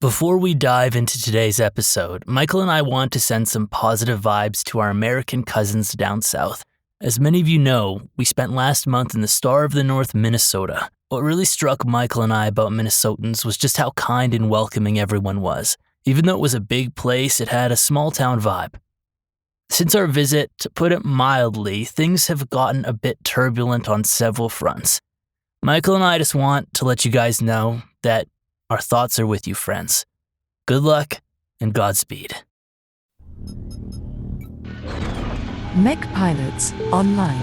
Before we dive into today's episode, Michael and I want to send some positive vibes to our American cousins down south. As many of you know, we spent last month in the Star of the North, Minnesota. What really struck Michael and I about Minnesotans was just how kind and welcoming everyone was. Even though it was a big place, it had a small town vibe. Since our visit, to put it mildly, things have gotten a bit turbulent on several fronts. Michael and I just want to let you guys know that our thoughts are with you, friends. Good luck and Godspeed. Mech pilots online.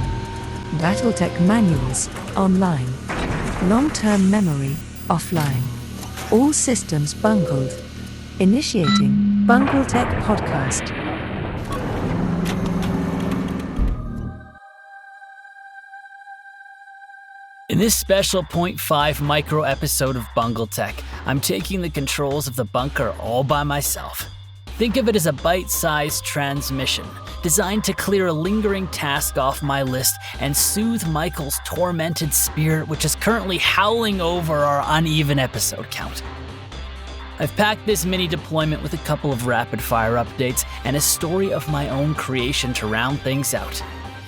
BattleTech manuals online. Long-term memory offline. All systems bungled. Initiating BungleTech podcast. In this special 0.5 micro episode of BungleTech, I'm taking the controls of the bunker all by myself. Think of it as a bite-sized transmission, designed to clear a lingering task off my list and soothe Michael's tormented spirit, which is currently howling over our uneven episode count. I've packed this mini deployment with a couple of rapid-fire updates and a story of my own creation to round things out,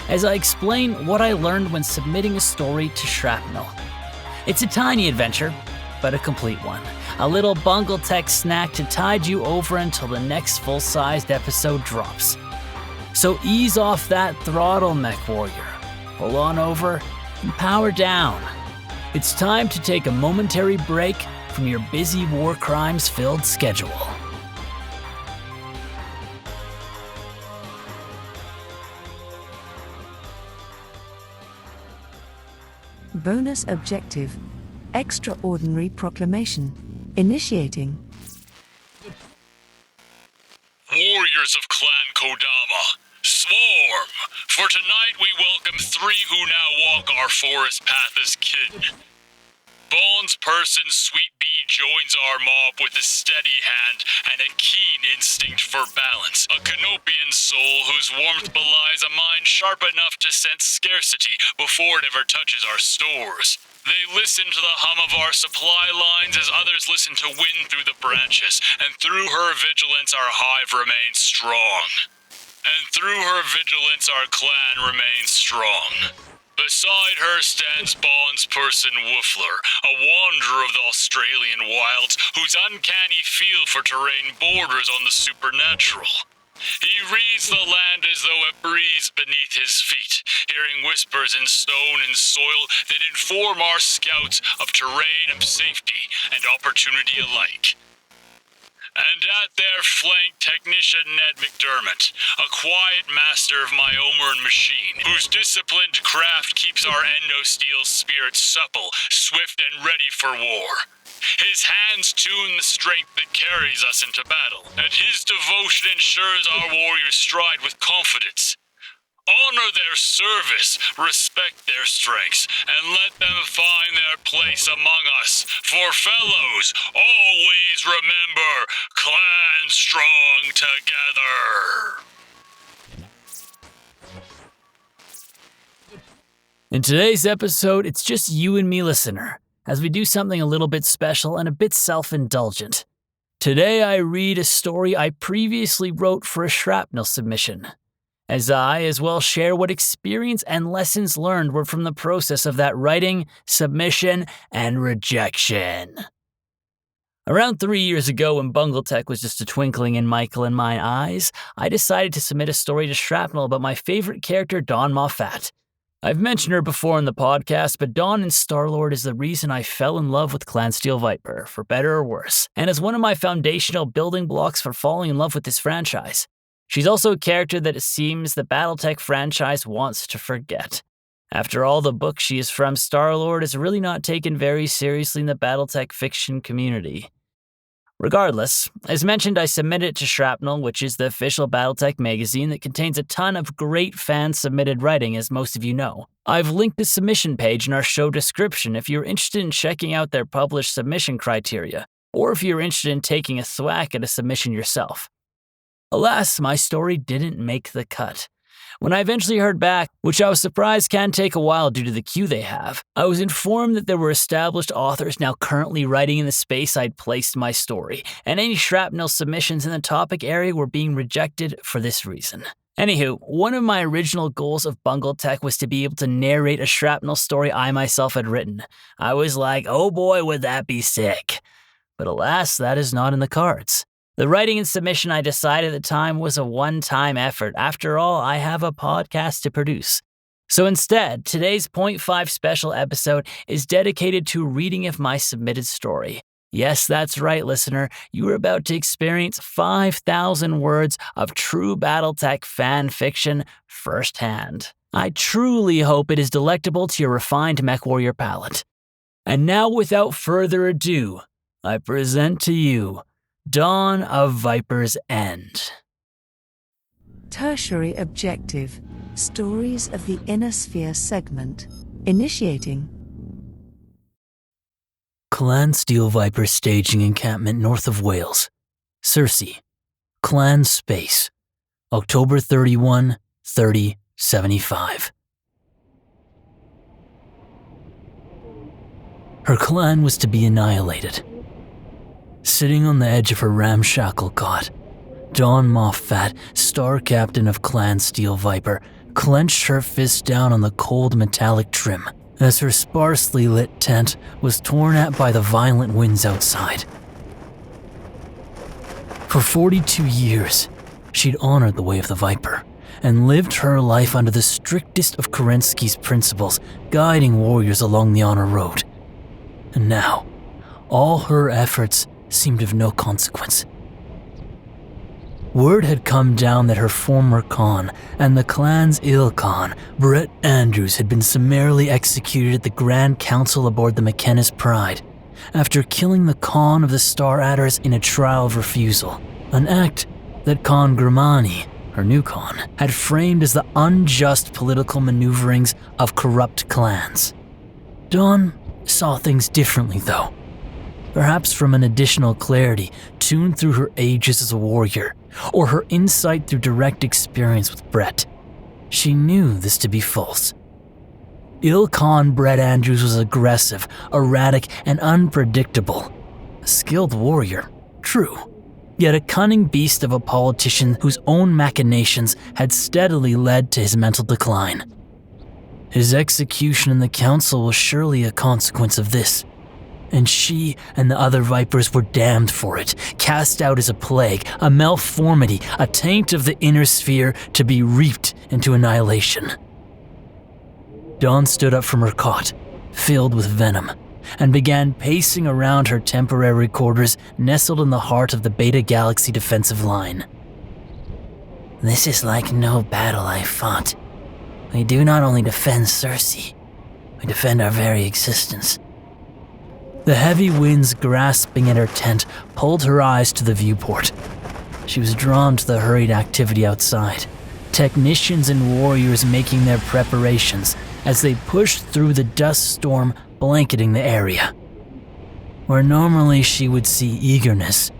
as I explain what I learned when submitting a story to Shrapnel. It's a tiny adventure, but a complete one. A little BungleTech snack to tide you over until the next full-sized episode drops. So ease off that throttle, MechWarrior. Pull on over and power down. It's time to take a momentary break from your busy war crimes-filled schedule. Bonus objective. Extraordinary proclamation. Initiating. Warriors of Clan Kodama, swarm! For tonight we welcome 3 who now walk our forest path as kin. Bondspersons Sweet Bee joins our mob with a steady hand and a keen instinct for balance. A Canopian soul whose warmth belies a mind sharp enough to sense scarcity before it ever touches our stores. They listen to the hum of our supply lines as others listen to wind through the branches, and through her vigilance our hive remains strong. And through her vigilance our clan remains strong. Beside her stands Bondsperson Woofler, a wanderer of the Australian wilds whose uncanny feel for terrain borders on the supernatural. He reads the land as though it breathes beneath his feet, hearing whispers in stone and soil that inform our scouts of terrain of safety and opportunity alike. And at their flank, Technician Ned McDermott, a quiet master of my Omeran machine, whose disciplined craft keeps our endosteel spirits supple, swift, and ready for war. His hands tune the strength that carries us into battle, and his devotion ensures our warriors stride with confidence. Honor their service, respect their strengths, and let them find their place among us. For fellows, always remember, clan strong together. In today's episode, it's just you and me, listener, as we do something a little bit special and a bit self-indulgent. Today I read a story I previously wrote for a Shrapnel submission, as I as well share what experience and lessons learned were from the process of that writing, submission, and rejection. Around 3 years ago, when BungleTech was just a twinkling in Michael and my eyes, I decided to submit a story to Shrapnel about my favorite character, Dawn Moffat. I've mentioned her before in the podcast, but Dawn in Star-Lord is the reason I fell in love with Clan Steel Viper, for better or worse, and is one of my foundational building blocks for falling in love with this franchise. She's also a character that it seems the BattleTech franchise wants to forget. After all the books she is from, Star-Lord is really not taken very seriously in the BattleTech fiction community. Regardless, as mentioned, I submitted it to Shrapnel, which is the official BattleTech magazine that contains a ton of great fan-submitted writing, as most of you know. I've linked the submission page in our show description if you're interested in checking out their published submission criteria, or if you're interested in taking a thwack at a submission yourself. Alas, my story didn't make the cut. When I eventually heard back, which I was surprised can take a while due to the queue they have, I was informed that there were established authors now currently writing in the space I'd placed my story, and any shrapnel submissions in the topic area were being rejected for this reason. Anywho, one of my original goals of BungleTech was to be able to narrate a shrapnel story I myself had written. I was like, oh boy, would that be sick. But alas, that is not in the cards. The writing and submission I decided at the time was a one-time effort. After all, I have a podcast to produce. So instead, today's 0.5 special episode is dedicated to reading of my submitted story. Yes, that's right, listener. You are about to experience 5,000 words of true BattleTech fan fiction firsthand. I truly hope it is delectable to your refined MechWarrior palate. And now, without further ado, I present to you Dawn of Viper's End. Tertiary objective. Stories of the Inner Sphere segment. Initiating. Clan Steel Viper staging encampment north of Wales. Circe. Clan Space. October 31, 3075. Her clan was to be annihilated. Sitting on the edge of her ramshackle cot, Dawn Moffat, star captain of Clan Steel Viper, clenched her fist down on the cold metallic trim as her sparsely lit tent was torn at by the violent winds outside. For 42 years, she'd honored the way of the Viper and lived her life under the strictest of Kerensky's principles, guiding warriors along the honor road. And now, all her efforts seemed of no consequence. Word had come down that her former Khan and the clan's ill Khan, Brett Andrews, had been summarily executed at the Grand Council aboard the McKenna's Pride after killing the Khan of the Star Adders in a trial of refusal, an act that Khan Grimani, her new Khan, had framed as the unjust political maneuverings of corrupt clans. Dawn saw things differently, though. Perhaps from an additional clarity tuned through her ages as a warrior, or her insight through direct experience with Brett. She knew this to be false. Khan Brett Andrews was aggressive, erratic, and unpredictable. A skilled warrior, true, yet a cunning beast of a politician whose own machinations had steadily led to his mental decline. His execution in the council was surely a consequence of this. And she and the other Vipers were damned for it, cast out as a plague, a malformity, a taint of the inner sphere to be reaped into annihilation. Dawn stood up from her cot, filled with venom, and began pacing around her temporary quarters nestled in the heart of the Beta Galaxy defensive line. This is like no battle I fought. We do not only defend Circe, we defend our very existence. The heavy winds grasping at her tent pulled her eyes to the viewport. She was drawn to the hurried activity outside, technicians and warriors making their preparations as they pushed through the dust storm blanketing the area. Where normally she would see eagerness,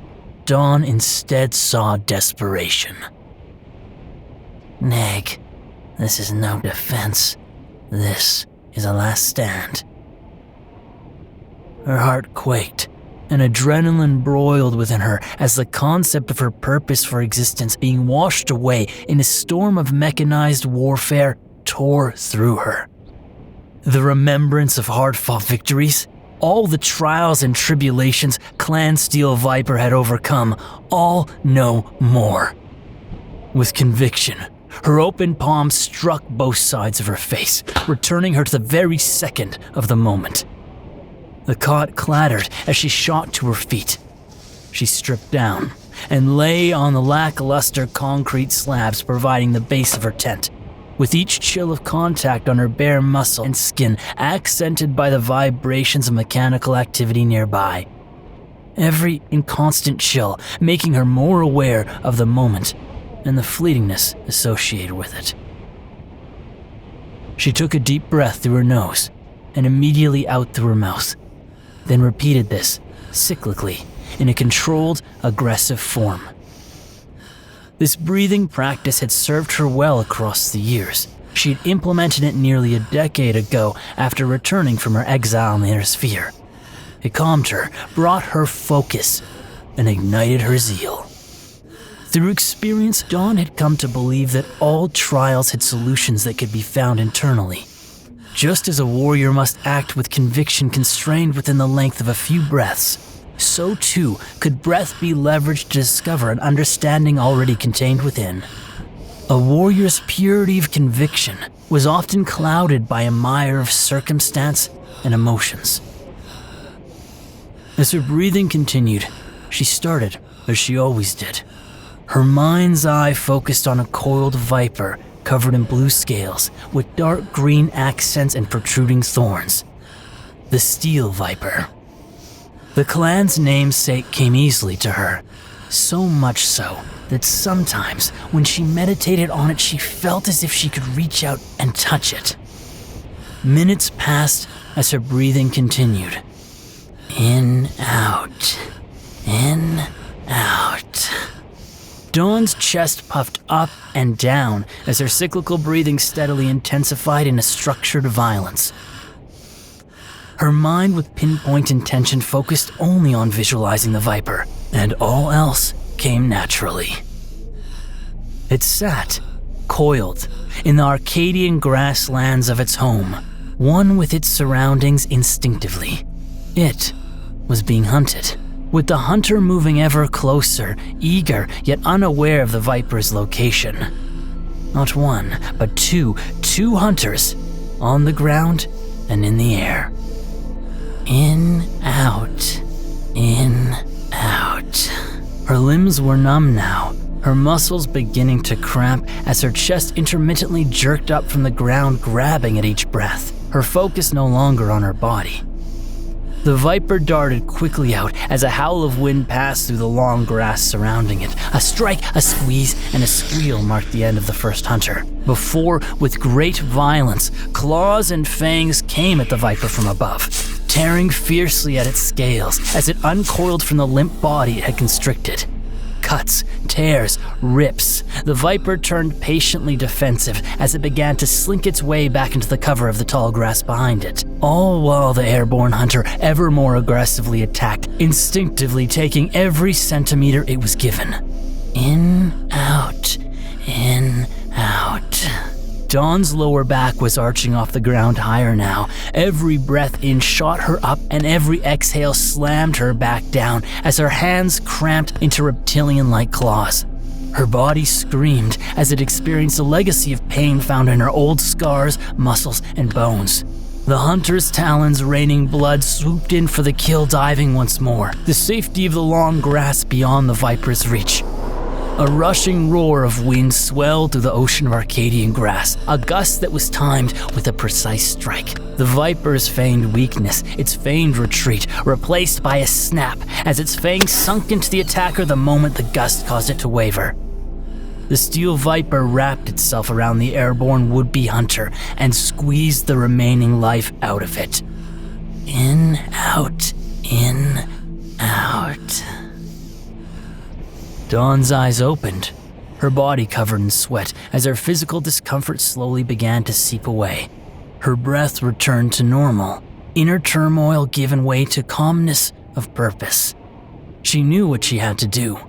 Dawn instead saw desperation. Neg, this is no defense. This is a last stand. Her heart quaked, and adrenaline broiled within her as the concept of her purpose for existence being washed away in a storm of mechanized warfare tore through her. The remembrance of hard-fought victories, all the trials and tribulations Clan Steel Viper had overcome, all no more. With conviction, her open palm struck both sides of her face, returning her to the very second of the moment. The cot clattered as she shot to her feet. She stripped down and lay on the lackluster concrete slabs providing the base of her tent, with each chill of contact on her bare muscle and skin accented by the vibrations of mechanical activity nearby. Every inconstant chill making her more aware of the moment and the fleetingness associated with it. She took a deep breath through her nose and immediately out through her mouth, then repeated this, cyclically, in a controlled, aggressive form. This breathing practice had served her well across the years. She had implemented it nearly a decade ago after returning from her exile in the inner sphere. It calmed her, brought her focus, and ignited her zeal. Through experience, Dawn had come to believe that all trials had solutions that could be found internally. Just as a warrior must act with conviction constrained within the length of a few breaths, so too could breath be leveraged to discover an understanding already contained within. A warrior's purity of conviction was often clouded by a mire of circumstance and emotions. As her breathing continued, she started as she always did. Her mind's eye focused on a coiled viper covered in blue scales with dark green accents and protruding thorns. The Steel Viper. The clan's namesake came easily to her, so much so that sometimes when she meditated on it, she felt as if she could reach out and touch it. Minutes passed as her breathing continued. In, out. In, out. Dawn's chest puffed up and down as her cyclical breathing steadily intensified in a structured violence. Her mind with pinpoint intention focused only on visualizing the Viper, and all else came naturally. It sat, coiled, in the Arcadian grasslands of its home, one with its surroundings instinctively. It was being hunted, with the hunter moving ever closer, eager yet unaware of the Viper's location. Not one, but two hunters, on the ground and in the air. In, out, in, out. Her limbs were numb now, her muscles beginning to cramp as her chest intermittently jerked up from the ground, grabbing at each breath, her focus no longer on her body. The Viper darted quickly out as a howl of wind passed through the long grass surrounding it. A strike, a squeeze, and a squeal marked the end of the first hunter. Before, with great violence, claws and fangs came at the Viper from above, tearing fiercely at its scales as it uncoiled from the limp body it had constricted. Cuts, tears, rips. The Viper turned patiently defensive as it began to slink its way back into the cover of the tall grass behind it, all while the airborne hunter ever more aggressively attacked, instinctively taking every centimeter it was given. In, out, in, out. Dawn's lower back was arching off the ground higher now. Every breath in shot her up, and every exhale slammed her back down as her hands cramped into reptilian-like claws. Her body screamed as it experienced a legacy of pain found in her old scars, muscles, and bones. The hunter's talons raining blood swooped in for the kill, diving once more, the safety of the long grass beyond the Viper's reach. A rushing roar of wind swelled through the ocean of Arcadian grass, a gust that was timed with a precise strike. The Viper's feigned weakness, its feigned retreat, replaced by a snap as its fangs sunk into the attacker the moment the gust caused it to waver. The Steel Viper wrapped itself around the airborne would-be hunter and squeezed the remaining life out of it. In, out, in, out. Dawn's eyes opened, her body covered in sweat as her physical discomfort slowly began to seep away. Her breath returned to normal, inner turmoil given way to calmness of purpose. She knew what she had to do.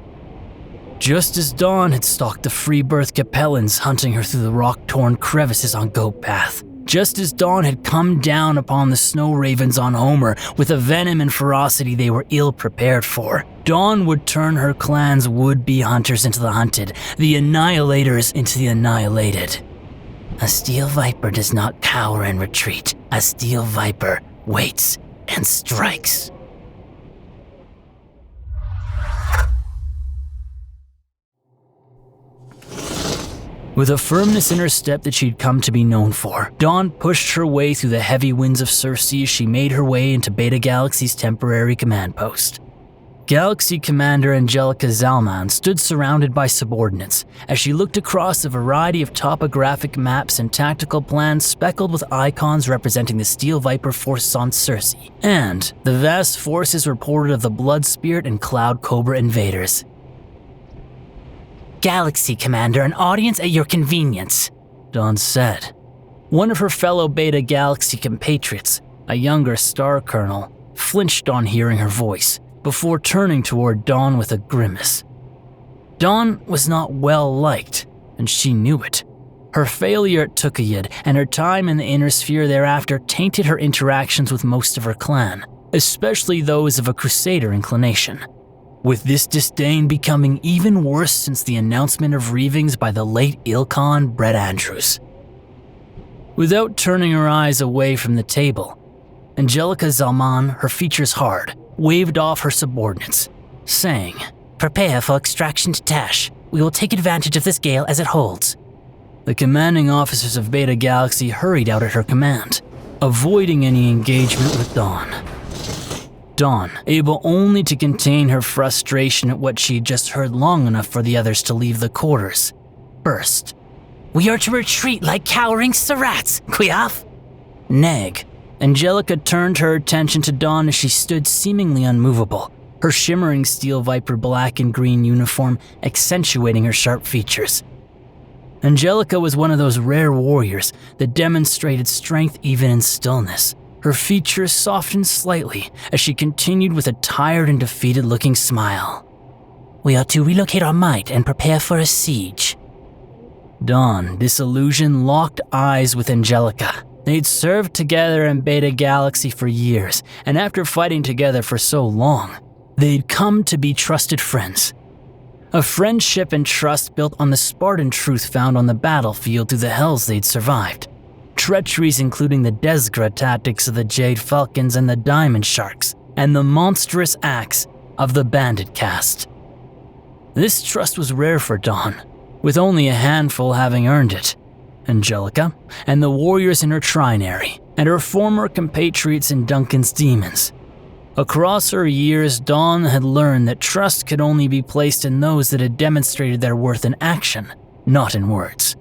Just as Dawn had stalked the free-birth Capellans hunting her through the rock-torn crevices on Goat Path. Just as Dawn had come down upon the snow ravens on Homer with a venom and ferocity they were ill-prepared for, Dawn would turn her clan's would-be hunters into the hunted, the annihilators into the annihilated. A Steel Viper does not cower and retreat. A Steel Viper waits and strikes. With a firmness in her step that she'd come to be known for, Dawn pushed her way through the heavy winds of Circe as she made her way into Beta Galaxy's temporary command post. Galaxy Commander Angelica Zalman stood surrounded by subordinates as she looked across a variety of topographic maps and tactical plans speckled with icons representing the Steel Viper forces on Circe, and the vast forces reported of the Blood Spirit and Cloud Cobra invaders. Galaxy, Commander, an audience at your convenience, Dawn said. One of her fellow Beta Galaxy compatriots, a younger Star Colonel, flinched on hearing her voice, before turning toward Dawn with a grimace. Dawn was not well liked, and she knew it. Her failure at Tukayid and her time in the Inner Sphere thereafter tainted her interactions with most of her clan, especially those of a Crusader inclination, with this disdain becoming even worse since the announcement of Reavings by the late Ilkhan Brett Andrews. Without turning her eyes away from the table, Angelica Zalman, her features hard, waved off her subordinates, saying, "Prepare for extraction to Tash. We will take advantage of this gale as it holds." The commanding officers of Beta Galaxy hurried out at her command, avoiding any engagement with Dawn. Dawn, able only to contain her frustration at what she had just heard long enough for the others to leave the quarters, burst. "We are to retreat like cowering serats, Quiaf!" Neg. Angelica turned her attention to Dawn as she stood seemingly unmovable, her shimmering Steel Viper black and green uniform accentuating her sharp features. Angelica was one of those rare warriors that demonstrated strength even in stillness. Her features softened slightly as she continued with a tired and defeated-looking smile. "We are to relocate our might and prepare for a siege." Dawn, disillusioned, locked eyes with Angelica. They'd served together in Beta Galaxy for years, and after fighting together for so long, they'd come to be trusted friends. A friendship and trust built on the Spartan truth found on the battlefield through the hells they'd survived. Treacheries including the Desgra tactics of the Jade Falcons and the Diamond Sharks, and the monstrous acts of the Bandit caste. This trust was rare for Dawn, with only a handful having earned it. Angelica, and the warriors in her trinary, and her former compatriots in Duncan's Demons. Across her years, Dawn had learned that trust could only be placed in those that had demonstrated their worth in action, not in words.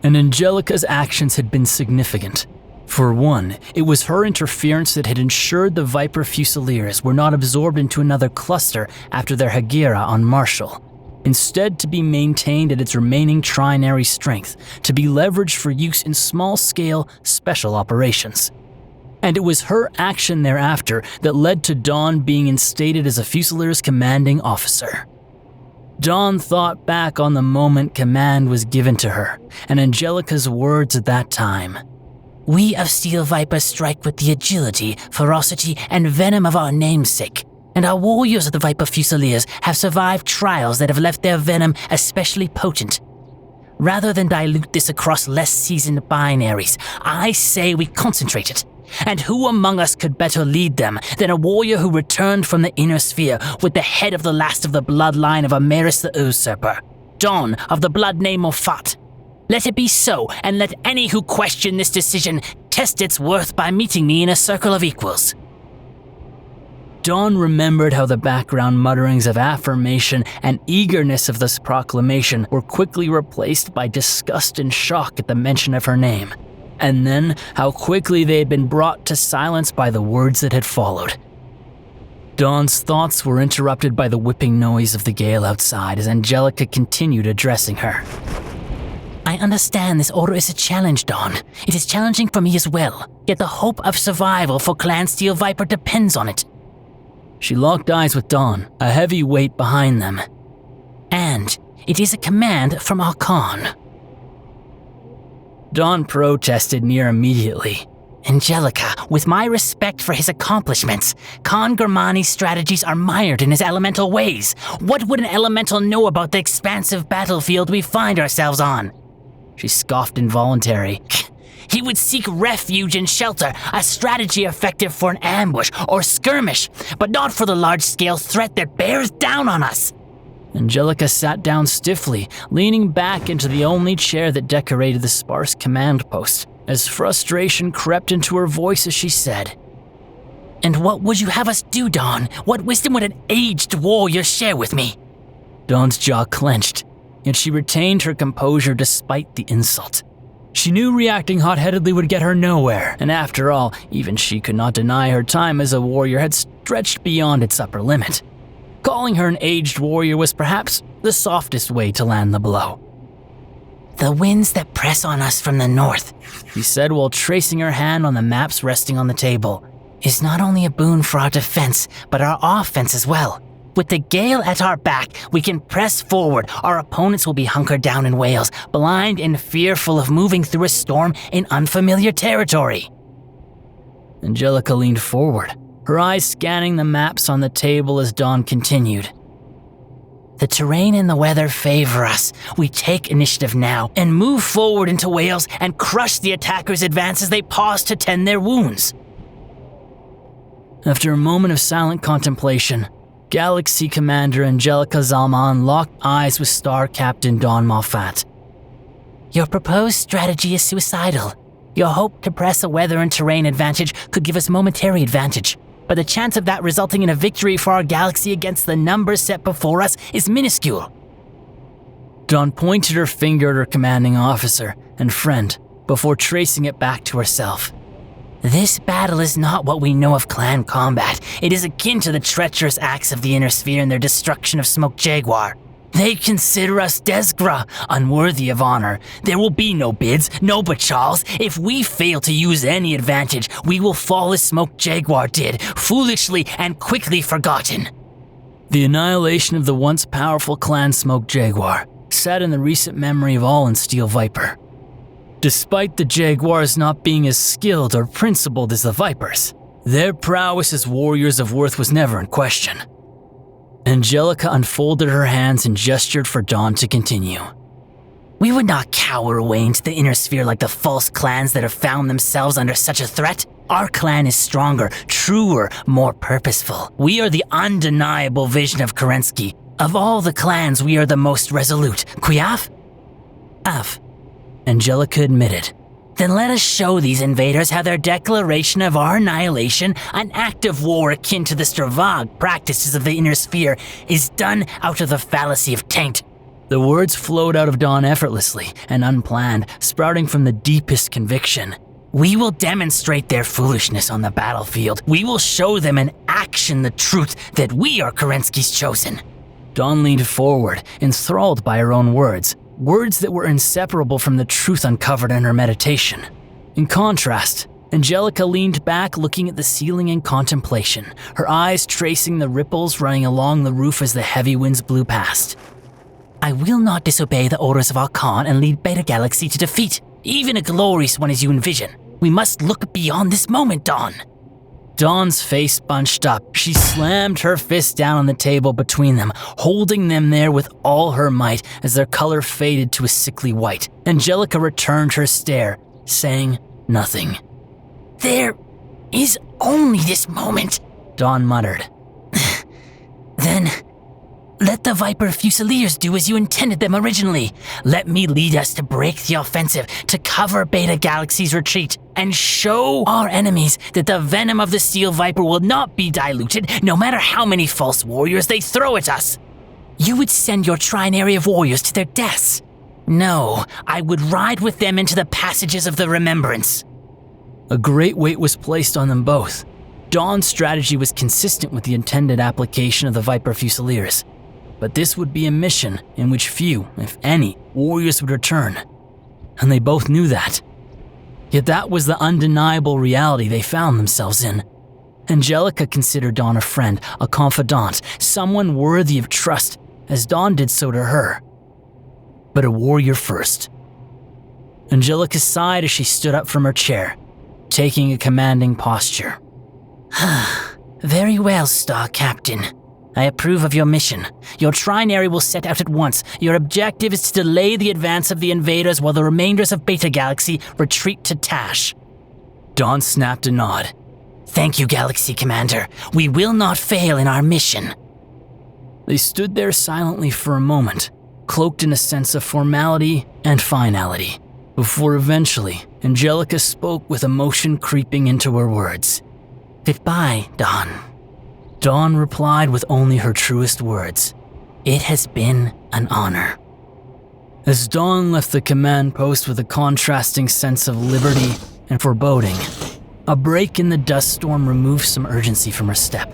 And Angelica's actions had been significant. For one, it was her interference that had ensured the Viper Fusiliers were not absorbed into another cluster after their Hegira on Marshall. Instead, to be maintained at its remaining trinary strength, to be leveraged for use in small-scale special operations. And it was her action thereafter that led to Dawn being instated as a Fusilier's commanding officer. Dawn thought back on the moment command was given to her, and Angelica's words at that time. "We of Steel Viper strike with the agility, ferocity, and venom of our namesake, and our warriors of the Viper Fusiliers have survived trials that have left their venom especially potent. Rather than dilute this across less seasoned binaries, I say we concentrate it. And who among us could better lead them than a warrior who returned from the Inner Sphere with the head of the last of the bloodline of Ameris the Usurper, Dawn of the blood name Moffat? Let it be so, and let any who question this decision test its worth by meeting me in a circle of equals." Dawn remembered how the background mutterings of affirmation and eagerness of this proclamation were quickly replaced by disgust and shock at the mention of her name, and then how quickly they had been brought to silence by the words that had followed. Dawn's thoughts were interrupted by the whipping noise of the gale outside as Angelica continued addressing her. "I understand this order is a challenge, Dawn. It is challenging for me as well, yet the hope of survival for Clan Steel Viper depends on it." She locked eyes with Dawn, a heavy weight behind them. "And it is a command from our Khan." Dawn protested near immediately. "Angelica, with my respect for his accomplishments, Khan Germani's strategies are mired in his elemental ways. What would an elemental know about the expansive battlefield we find ourselves on?" She scoffed involuntarily. "He would seek refuge and shelter, a strategy effective for an ambush or skirmish, but not for the large-scale threat that bears down on us." Angelica sat down stiffly, leaning back into the only chair that decorated the sparse command post, as frustration crept into her voice as she said, "And what would you have us do, Dawn? What wisdom would an aged warrior share with me?" Dawn's jaw clenched, yet she retained her composure despite the insult. She knew reacting hot-headedly would get her nowhere, and after all, even she could not deny her time as a warrior had stretched beyond its upper limit. Calling her an aged warrior was perhaps the softest way to land the blow. "The winds that press on us from the north," she said while tracing her hand on the maps resting on the table, "is not only a boon for our defense, but our offense as well. With the gale at our back, we can press forward. Our opponents will be hunkered down in Wales, blind and fearful of moving through a storm in unfamiliar territory." Angelica leaned forward, her eyes scanning the maps on the table as Dawn continued. "The terrain and the weather favor us. We take initiative now and move forward into Wales and crush the attackers' advance as they pause to tend their wounds." After a moment of silent contemplation, Galaxy Commander Angelica Zalman locked eyes with Star Captain Dawn Moffat. "Your proposed strategy is suicidal. Your hope to press a weather and terrain advantage could give us momentary advantage, but the chance of that resulting in a victory for our galaxy against the numbers set before us is minuscule." Dawn pointed her finger at her commanding officer and friend before tracing it back to herself. "This battle is not what we know of clan combat. It is akin to the treacherous acts of the Inner Sphere and their destruction of Smoke Jaguar. They consider us Desgra, unworthy of honor. There will be no bids, no bachals. If we fail to use any advantage, we will fall as Smoke Jaguar did, foolishly and quickly forgotten." The annihilation of the once powerful clan Smoke Jaguar sat in the recent memory of all in Steel Viper. Despite the Jaguars not being as skilled or principled as the Vipers, their prowess as warriors of worth was never in question. Angelica unfolded her hands and gestured for Dawn to continue. "We would not cower away into the Inner Sphere like the false clans that have found themselves under such a threat. Our clan is stronger, truer, more purposeful. We are the undeniable vision of Kerensky. Of all the clans, we are the most resolute. Kuyaf?" "Af," Angelica admitted. "Then let us show these invaders how their declaration of our annihilation, an act of war akin to the Stravag practices of the Inner Sphere, is done out of the fallacy of taint." The words flowed out of Dawn effortlessly and unplanned, sprouting from the deepest conviction. "We will demonstrate their foolishness on the battlefield. We will show them in action the truth that we are Kerensky's chosen." Dawn leaned forward, enthralled by her own words that were inseparable from the truth uncovered in her meditation. In contrast, Angelica leaned back looking at the ceiling in contemplation, her eyes tracing the ripples running along the roof as the heavy winds blew past. "I will not disobey the orders of our Khan and lead Beta Galaxy to defeat, even a glorious one as you envision. We must look beyond this moment, Dawn." Dawn's face bunched up. She slammed her fist down on the table between them, holding them there with all her might as their color faded to a sickly white. Angelica returned her stare, saying nothing. "There is only this moment," Dawn muttered. "Then let the Viper Fusiliers do as you intended them originally. Let me lead us to break the offensive, to cover Beta Galaxy's retreat, and show our enemies that the venom of the Steel Viper will not be diluted, no matter how many false warriors they throw at us. You would send your trinary of warriors to their deaths. No, I would ride with them into the passages of the Remembrance." A great weight was placed on them both. Dawn's strategy was consistent with the intended application of the Viper Fusiliers. But this would be a mission in which few, if any, warriors would return. And they both knew that. Yet that was the undeniable reality they found themselves in. Angelica considered Dawn a friend, a confidant, someone worthy of trust, as Dawn did so to her. But a warrior first. Angelica sighed as she stood up from her chair, taking a commanding posture. "Very well, Star Captain. I approve of your mission. Your trinary will set out at once. Your objective is to delay the advance of the invaders while the remainders of Beta Galaxy retreat to Tash." Dawn snapped a nod. "Thank you, Galaxy Commander. We will not fail in our mission." They stood there silently for a moment, cloaked in a sense of formality and finality, before eventually Angelica spoke with emotion creeping into her words. "Goodbye, Dawn." Dawn replied with only her truest words. "It has been an honor." As Dawn left the command post with a contrasting sense of liberty and foreboding, a break in the dust storm removed some urgency from her step.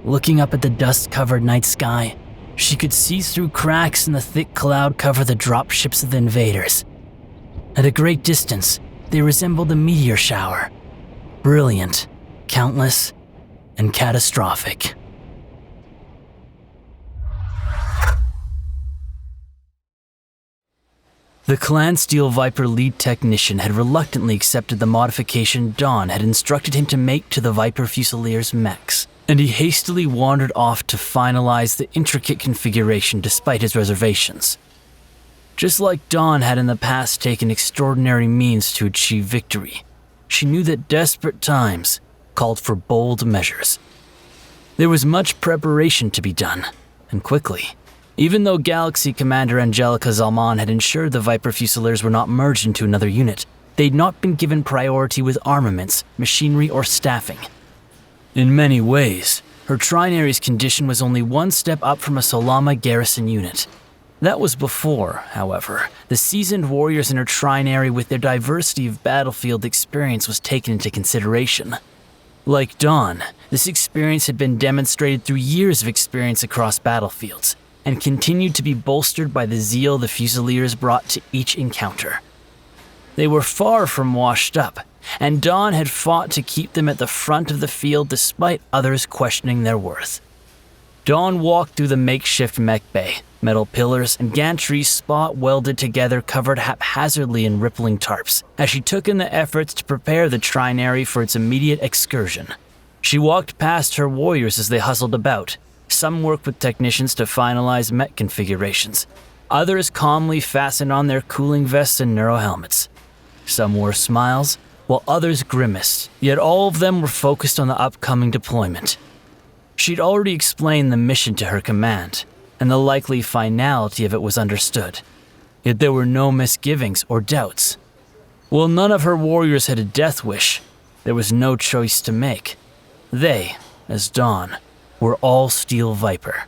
Looking up at the dust-covered night sky, she could see through cracks in the thick cloud cover the dropships of the invaders. At a great distance, they resembled a meteor shower. Brilliant, countless, and catastrophic. The Clan Steel Viper lead technician had reluctantly accepted the modification Dawn had instructed him to make to the Viper Fusilier's mechs, and he hastily wandered off to finalize the intricate configuration despite his reservations. Just like Dawn had in the past taken extraordinary means to achieve victory, she knew that desperate times called for bold measures. There was much preparation to be done, and quickly. Even though Galaxy Commander Angelica Zalman had ensured the Viper Fusiliers were not merged into another unit, they'd not been given priority with armaments, machinery, or staffing. In many ways, her Trinary's condition was only one step up from a Solama garrison unit. That was before, however, the seasoned warriors in her Trinary with their diversity of battlefield experience was taken into consideration. Like Dawn, this experience had been demonstrated through years of experience across battlefields, and continued to be bolstered by the zeal the Fusiliers brought to each encounter. They were far from washed up, and Dawn had fought to keep them at the front of the field despite others questioning their worth. Dawn walked through the makeshift mech bay, metal pillars and gantries spot welded together covered haphazardly in rippling tarps, as she took in the efforts to prepare the Trinary for its immediate excursion. She walked past her warriors as they hustled about. Some worked with technicians to finalize mech configurations. Others calmly fastened on their cooling vests and neurohelmets. Some wore smiles, while others grimaced, yet all of them were focused on the upcoming deployment. She'd already explained the mission to her command, and the likely finality of it was understood. Yet there were no misgivings or doubts. While none of her warriors had a death wish, there was no choice to make. They, as Dawn, were all Steel Viper.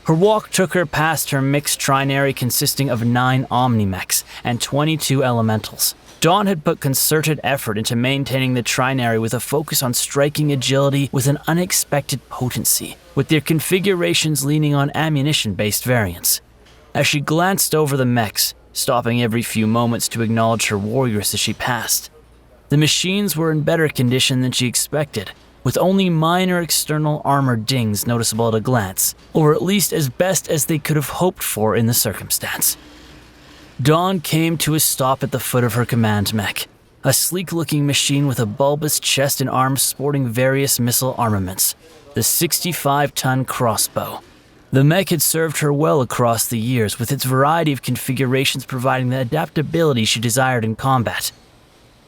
Her walk took her past her mixed Trinary consisting of 9 Omni-Mechs and 22 Elementals. Dawn had put concerted effort into maintaining the Trinary with a focus on striking agility with an unexpected potency, with their configurations leaning on ammunition-based variants. As she glanced over the mechs, stopping every few moments to acknowledge her warriors as she passed, the machines were in better condition than she expected, with only minor external armor dings noticeable at a glance, or at least as best as they could have hoped for in the circumstance. Dawn came to a stop at the foot of her command mech, a sleek-looking machine with a bulbous chest and arms sporting various missile armaments, the 65-ton crossbow. The mech had served her well across the years, with its variety of configurations providing the adaptability she desired in combat.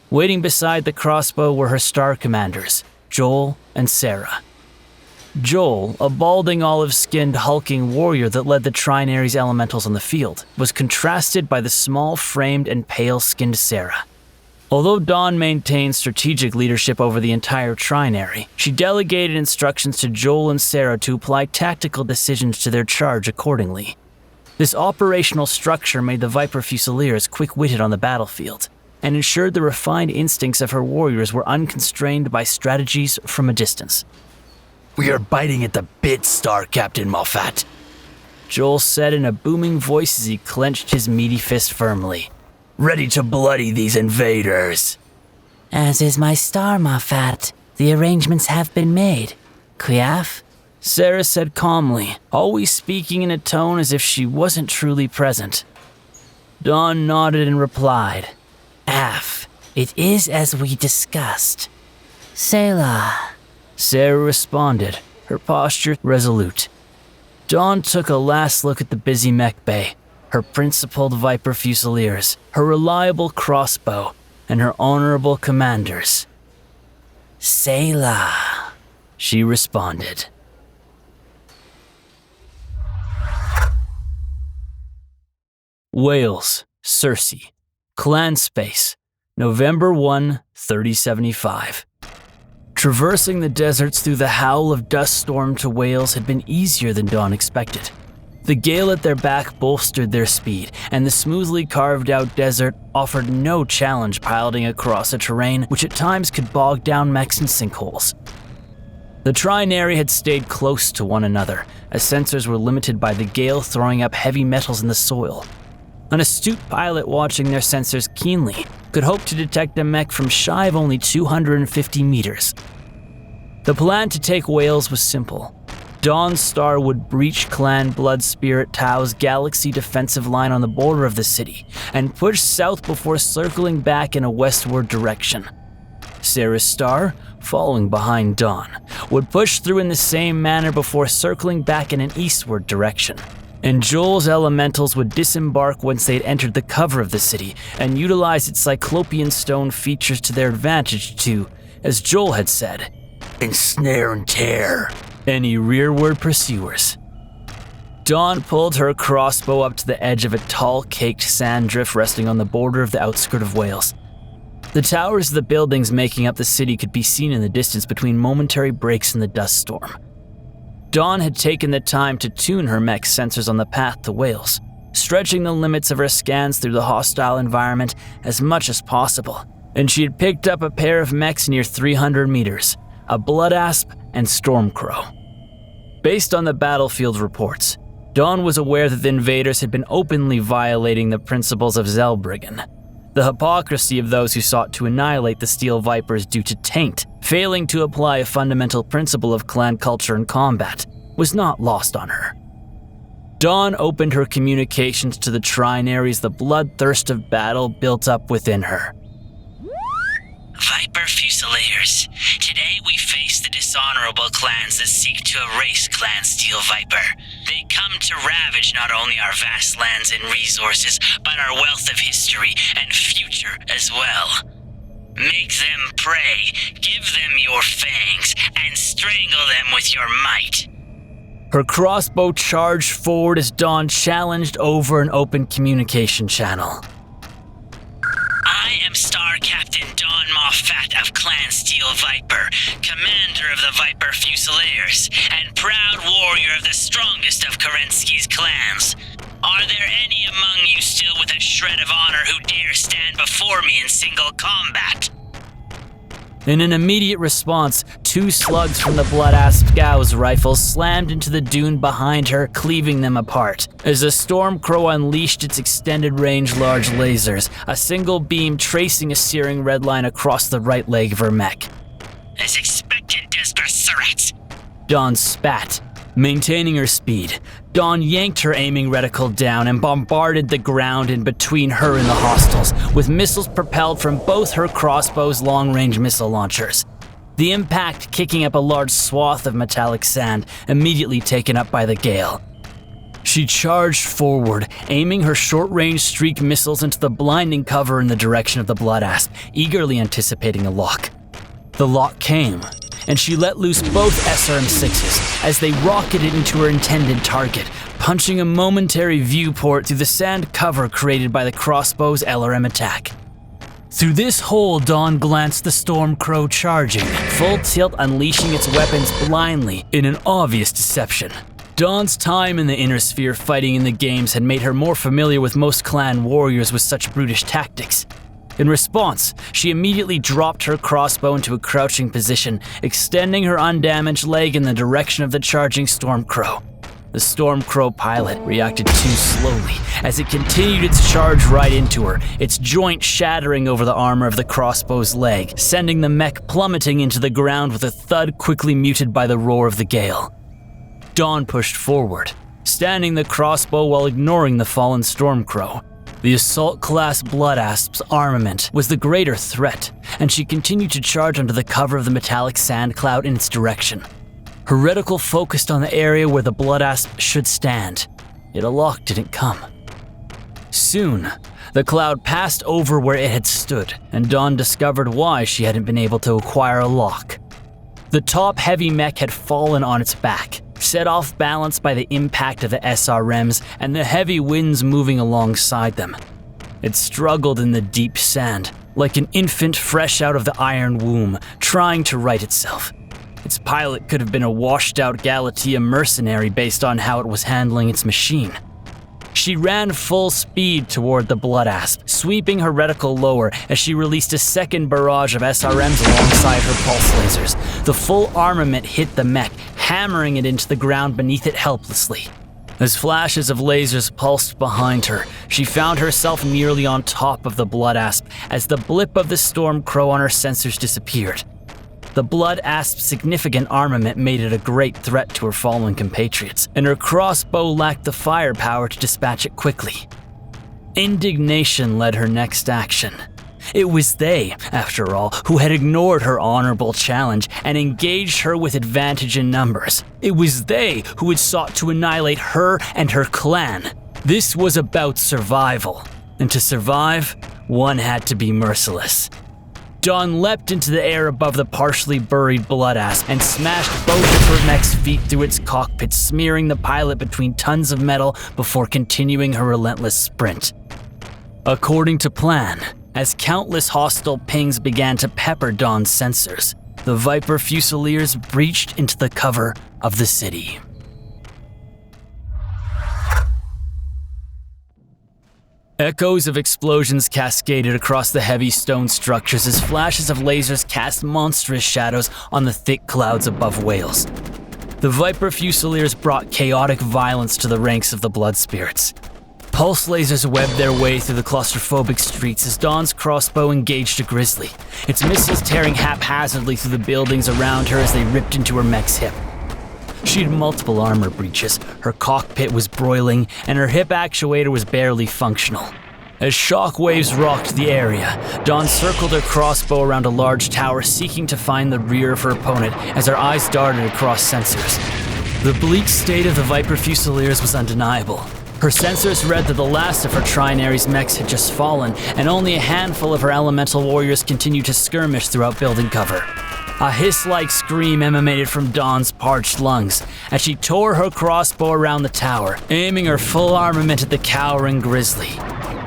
Waiting beside the crossbow were her star commanders, Joel and Sarah. Joel, a balding olive-skinned hulking warrior that led the Trinary's elementals on the field, was contrasted by the small-framed and pale-skinned Sarah. Although Dawn maintained strategic leadership over the entire Trinary, she delegated instructions to Joel and Sarah to apply tactical decisions to their charge accordingly. This operational structure made the Viper Fusiliers quick-witted on the battlefield, and ensured the refined instincts of her warriors were unconstrained by strategies from a distance. "We are biting at the bit, Star Captain Moffat," Joel said in a booming voice as he clenched his meaty fist firmly. "Ready to bloody these invaders." As is my star, Moffat. The arrangements have been made. Quiaf? Sarah said calmly, always speaking in a tone as if she wasn't truly present. Dawn nodded and replied, Af, it is as we discussed. Selah. Sarah responded, her posture resolute. Dawn took a last look at the busy mech bay, her principled Viper Fusiliers, her reliable crossbow, and her honorable commanders. Selah, she responded. Wales, Circe, Clan Space, November 1, 3075. Traversing the deserts through the howl of dust storm to Wales had been easier than Dawn expected. The gale at their back bolstered their speed, and the smoothly carved out desert offered no challenge piloting across a terrain which at times could bog down mechs in sinkholes. The Trinary had stayed close to one another, as sensors were limited by the gale throwing up heavy metals in the soil. An astute pilot watching their sensors keenly could hope to detect a mech from shy of only 250 meters. The plan to take Wales was simple. Dawn's Star would breach Clan Blood Spirit Tao's galaxy defensive line on the border of the city and push south before circling back in a westward direction. Sarah's Star, following behind Dawn, would push through in the same manner before circling back in an eastward direction. And Joel's elementals would disembark once they had entered the cover of the city and utilize its Cyclopean stone features to their advantage to, as Joel had said, ensnare and tear any rearward pursuers. Dawn pulled her crossbow up to the edge of a tall, caked sand drift resting on the border of the outskirt of Wales. The towers of the buildings making up the city could be seen in the distance between momentary breaks in the dust storm. Dawn had taken the time to tune her mech sensors on the path to Wales, stretching the limits of her scans through the hostile environment as much as possible, and she had picked up a pair of mechs near 300 meters, a Blood Asp and Stormcrow. Based on the battlefield reports, Dawn was aware that the invaders had been openly violating the principles of Zellbriggen. The hypocrisy of those who sought to annihilate the Steel Vipers due to taint, failing to apply a fundamental principle of clan culture and combat, was not lost on her. Dawn opened her communications to the Trinary as the bloodthirst of battle built up within her. Viper Fusiliers, today we face the dishonorable clans that seek to erase Clan Steel Viper. They come to ravage not only our vast lands and resources, but our wealth of history and future as well. Make them prey, give them your fangs, and strangle them with your might. Her crossbow charged forward as Dawn challenged over an open communication channel. I am Star Captain Dawn Moffat of Clan Steel Viper, commander of the Viper Fusiliers, and proud warrior of the strongest of Kerensky's clans. Are there any among you still with a shred of honor who dare stand before me in single combat? In an immediate response, 2 slugs from the Blood Asp Gauss rifle slammed into the dune behind her, cleaving them apart. As the Stormcrow unleashed its extended-range large lasers, a single beam tracing a searing red line across the right leg of her mech. As expected, Desperate, Dawn spat. Maintaining her speed, Dawn yanked her aiming reticle down and bombarded the ground in between her and the hostiles, with missiles propelled from both her crossbow's long-range missile launchers. The impact kicking up a large swath of metallic sand, immediately taken up by the gale. She charged forward, aiming her short-range streak missiles into the blinding cover in the direction of the Blood Asp, eagerly anticipating a lock. The lock came, and she let loose both SRM-6s as they rocketed into her intended target, punching a momentary viewport through the sand cover created by the crossbow's LRM attack. Through this hole, Dawn glanced the Stormcrow charging, full tilt unleashing its weapons blindly in an obvious deception. Dawn's time in the Inner Sphere fighting in the games had made her more familiar with most clan warriors with such brutish tactics. In response, she immediately dropped her crossbow into a crouching position, extending her undamaged leg in the direction of the charging Stormcrow. The Stormcrow pilot reacted too slowly as it continued its charge right into her, its joint shattering over the armor of the crossbow's leg, sending the mech plummeting into the ground with a thud quickly muted by the roar of the gale. Dawn pushed forward, standing the crossbow while ignoring the fallen Stormcrow. The assault-class Blood Asp's armament was the greater threat, and she continued to charge under the cover of the metallic sand cloud in its direction. Her reticle focused on the area where the Blood Asp should stand, yet a lock didn't come. Soon, the cloud passed over where it had stood, and Dawn discovered why she hadn't been able to acquire a lock. The top heavy mech had fallen on its back, set off balance by the impact of the SRMs and the heavy winds moving alongside them. It struggled in the deep sand, like an infant fresh out of the iron womb, trying to right itself. Its pilot could have been a washed-out Galatea mercenary based on how it was handling its machine. She ran full speed toward the blood asp, sweeping her reticle lower as she released a second barrage of SRMs alongside her pulse lasers. The full armament hit the mech, hammering it into the ground beneath it helplessly. As flashes of lasers pulsed behind her, she found herself nearly on top of the blood asp as the blip of the storm crow on her sensors disappeared. The blood asp's significant armament made it a great threat to her fallen compatriots, and her crossbow lacked the firepower to dispatch it quickly. Indignation led her next action. It was they, after all, who had ignored her honorable challenge and engaged her with advantage in numbers. It was they who had sought to annihilate her and her clan. This was about survival, and to survive, one had to be merciless. Dawn leapt into the air above the partially buried blood asp and smashed both of her mech's feet through its cockpit, smearing the pilot between tons of metal before continuing her relentless sprint. According to plan, as countless hostile pings began to pepper Dawn's sensors, the Viper Fusiliers breached into the cover of the city. Echoes of explosions cascaded across the heavy stone structures as flashes of lasers cast monstrous shadows on the thick clouds above Wales. The Viper Fusiliers brought chaotic violence to the ranks of the Blood Spirits. Pulse lasers webbed their way through the claustrophobic streets as Dawn's crossbow engaged a grizzly, its missiles tearing haphazardly through the buildings around her as they ripped into her mech's hip. She had multiple armor breaches, her cockpit was broiling, and her hip actuator was barely functional. As shockwaves rocked the area, Dawn circled her crossbow around a large tower, seeking to find the rear of her opponent as her eyes darted across sensors. The bleak state of the Viper Fusiliers was undeniable. Her sensors read that the last of her Trinary's mechs had just fallen, and only a handful of her elemental warriors continued to skirmish throughout building cover. A hiss-like scream emanated from Dawn's parched lungs as she tore her crossbow around the tower, aiming her full armament at the cowering grizzly.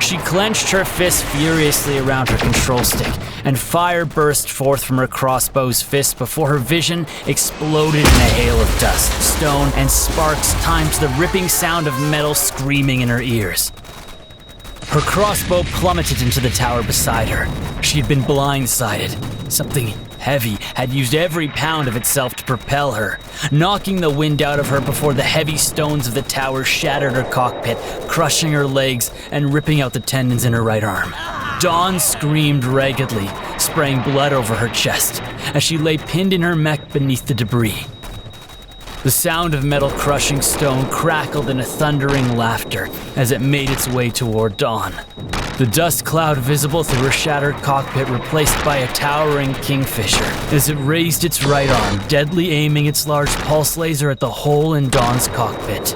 She clenched her fist furiously around her control stick, and fire burst forth from her crossbow's fist before her vision exploded in a hail of dust, stone, and sparks timed to the ripping sound of metal screaming in her ears. Her crossbow plummeted into the tower beside her. She had been blindsided. Something heavy had used every pound of itself to propel her, knocking the wind out of her before the heavy stones of the tower shattered her cockpit, crushing her legs and ripping out the tendons in her right arm. Dawn screamed raggedly, spraying blood over her chest as she lay pinned in her mech beneath the debris. The sound of metal crushing stone crackled in a thundering laughter as it made its way toward Dawn. The dust cloud visible through her shattered cockpit replaced by a towering kingfisher as it raised its right arm, deadly aiming its large pulse laser at the hole in Dawn's cockpit.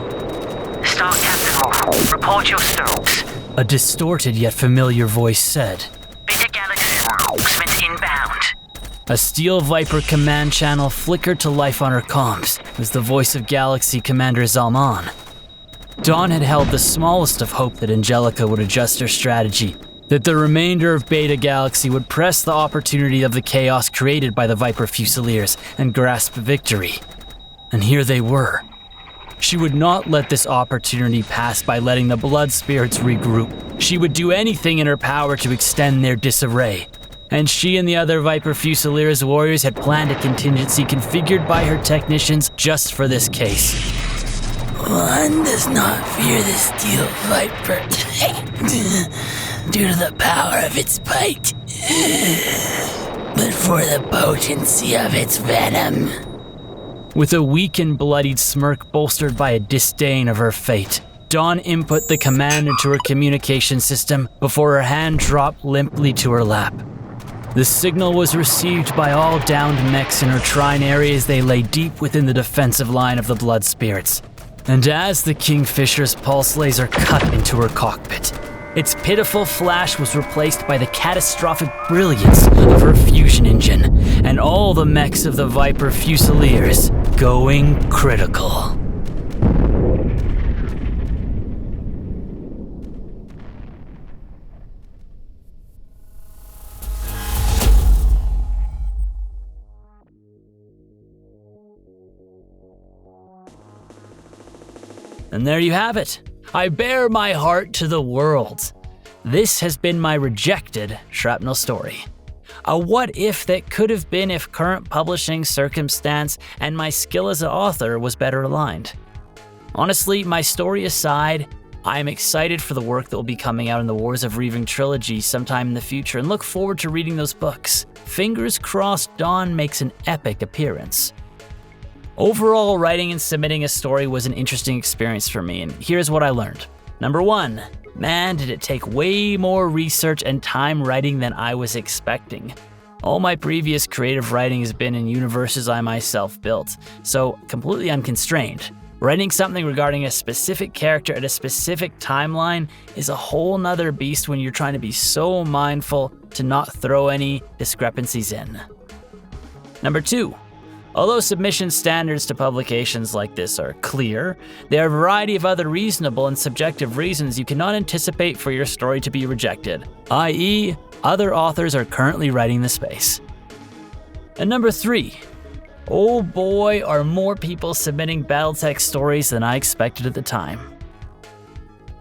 Star Captain, report your strokes. A distorted yet familiar voice said. Beta Galaxy announcement inbound. A Steel Viper command channel flickered to life on her comms as the voice of Galaxy Commander Zalman. Dawn had held the smallest of hope that Angelica would adjust her strategy, that the remainder of Beta Galaxy would press the opportunity of the chaos created by the Viper Fusiliers and grasp victory. And here they were. She would not let this opportunity pass by letting the Blood Spirits regroup. She would do anything in her power to extend their disarray. And she and the other Viper Fusiliers warriors had planned a contingency configured by her technicians just for this case. One does not fear the Steel Viper due to the power of its bite, but for the potency of its venom. With a weak and bloodied smirk bolstered by a disdain of her fate, Dawn input the command into her communication system before her hand dropped limply to her lap. The signal was received by all downed mechs in her Trinary as they lay deep within the defensive line of the Blood Spirits. And as the Kingfisher's pulse laser cut into her cockpit, its pitiful flash was replaced by the catastrophic brilliance of her fusion engine, and all the mechs of the Viper Fusiliers going critical. And there you have it. I bare my heart to the world. This has been my rejected shrapnel story. A what-if that could have been if current publishing circumstance and my skill as an author was better aligned. Honestly, my story aside, I am excited for the work that will be coming out in the Wars of Reaving trilogy sometime in the future and look forward to reading those books. Fingers crossed Dawn makes an epic appearance. Overall, writing and submitting a story was an interesting experience for me, and here's what I learned. Number 1, man, did it take way more research and time writing than I was expecting. All my previous creative writing has been in universes I myself built, so completely unconstrained. Writing something regarding a specific character at a specific timeline is a whole nother beast when you're trying to be so mindful to not throw any discrepancies in. Number 2, although submission standards to publications like this are clear, there are a variety of other reasonable and subjective reasons you cannot anticipate for your story to be rejected, i.e., other authors are currently writing the space. And number 3, oh boy, are more people submitting BattleTech stories than I expected at the time.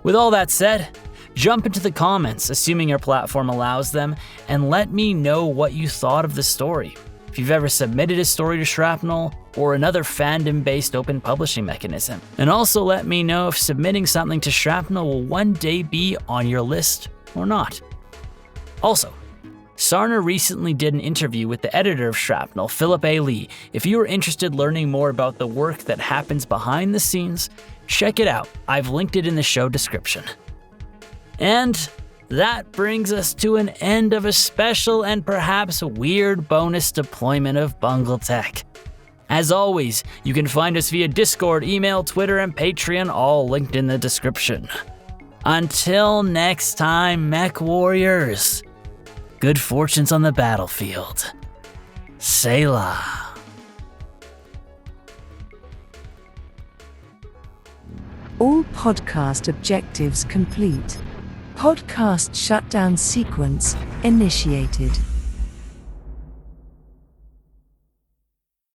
With all that said, jump into the comments, assuming your platform allows them, and let me know what you thought of the story. If you've ever submitted a story to Shrapnel or another fandom-based open publishing mechanism. And also let me know if submitting something to Shrapnel will one day be on your list or not. Also, Sarner recently did an interview with the editor of Shrapnel, Philip A. Lee. If you are interested in learning more about the work that happens behind the scenes, check it out. I've linked it in the show description. And that brings us to an end of a special and perhaps weird bonus deployment of BungleTech. As always, you can find us via Discord, email, Twitter, and Patreon, all linked in the description. Until next time, MechWarriors, good fortunes on the battlefield. Selah. All podcast objectives complete. Podcast shutdown sequence initiated.